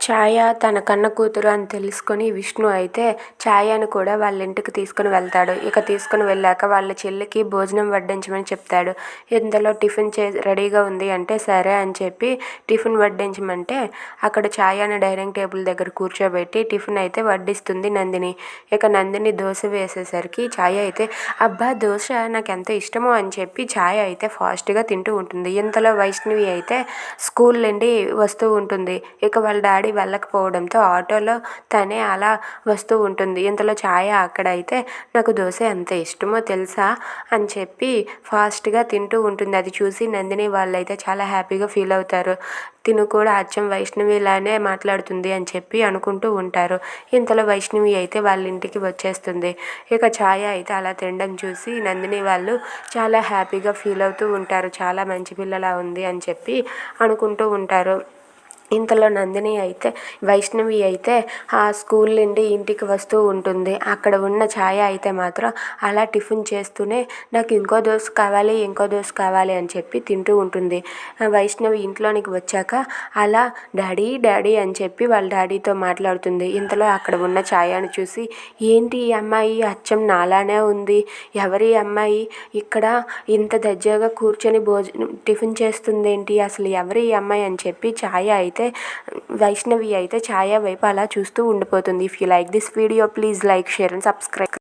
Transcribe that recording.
ఛాయ తన కన్న కూతురు అని తెలుసుకొని విష్ణు అయితే ఛాయను కూడా వాళ్ళ ఇంటికి తీసుకుని వెళ్తాడు. ఇక తీసుకుని వెళ్ళాక వాళ్ళ చెల్లికి భోజనం వడ్డించమని చెప్తాడు. ఇంతలో టిఫిన్ రెడీగా ఉంది అంటే సరే అని చెప్పి టిఫిన్ వడ్డించమంటే అక్కడ ఛాయను డైనింగ్ టేబుల్ దగ్గర కూర్చోబెట్టి టిఫిన్ అయితే వడ్డిస్తుంది నందిని. ఇక నందిని దోశ వేసేసరికి ఛాయ అయితే అబ్బా దోశ నాకు ఎంత ఇష్టమో అని చెప్పి ఛాయ అయితే ఫాస్ట్గా తింటూ ఉంటుంది. ఇంతలో వైష్ణవి అయితే స్కూల్ నుండి వస్తూ ఉంటుంది. ఇక వాళ్ళ డాడీ వెళ్ళకపోవడంతో ఆటోలో తనే అలా వస్తూ ఉంటుంది. ఇంతలో ఛాయ అక్కడైతే నాకు దోశ ఎంత ఇష్టమో తెలుసా అని చెప్పి ఫాస్ట్గా తింటూ ఉంటుంది. అది చూసి నందిని వాళ్ళైతే చాలా హ్యాపీగా ఫీల్ అవుతారు. తిను కూడా అచ్చం వైష్ణవిలానే మాట్లాడుతుంది అని చెప్పి అనుకుంటూ ఉంటారు. ఇంతలో వైష్ణవి అయితే వాళ్ళ ఇంటికి వచ్చేస్తుంది. ఇక ఛాయ అయితే అలా తినడం చూసి నందిని వాళ్ళు చాలా హ్యాపీగా ఫీల్ అవుతూ ఉంటారు. చాలా మంచి పిల్లలా ఉంది అని చెప్పి అనుకుంటూ ఉంటారు. ఇంతలో వైష్ణవి అయితే ఆ స్కూల్ నుండి ఇంటికి వస్తూ ఉంటుంది. అక్కడ ఉన్న ఛాయ అయితే మాత్రం అలా టిఫిన్ చేస్తూనే నాకు ఇంకో దోశ కావాలి అని చెప్పి తింటూ ఉంటుంది. వైష్ణవి ఇంట్లోనికి వచ్చాక అలా డాడీ డాడీ అని చెప్పి వాళ్ళ డాడీతో మాట్లాడుతుంది. ఇంతలో అక్కడ ఉన్న ఛాయను చూసి ఏంటి ఈ అమ్మాయి అచ్చం నాలానే ఉంది, ఎవరి అమ్మాయి ఇక్కడ ఇంత దర్జాగా కూర్చొని టిఫిన్ చేస్తుంది ఏంటి, అసలు ఎవరి ఈ అమ్మాయి అని చెప్పి వైష్ణవి అయితే ఛాయ వైపు అలా చూస్తూ ఉండిపోతుంది. If you like this video please like, share and subscribe.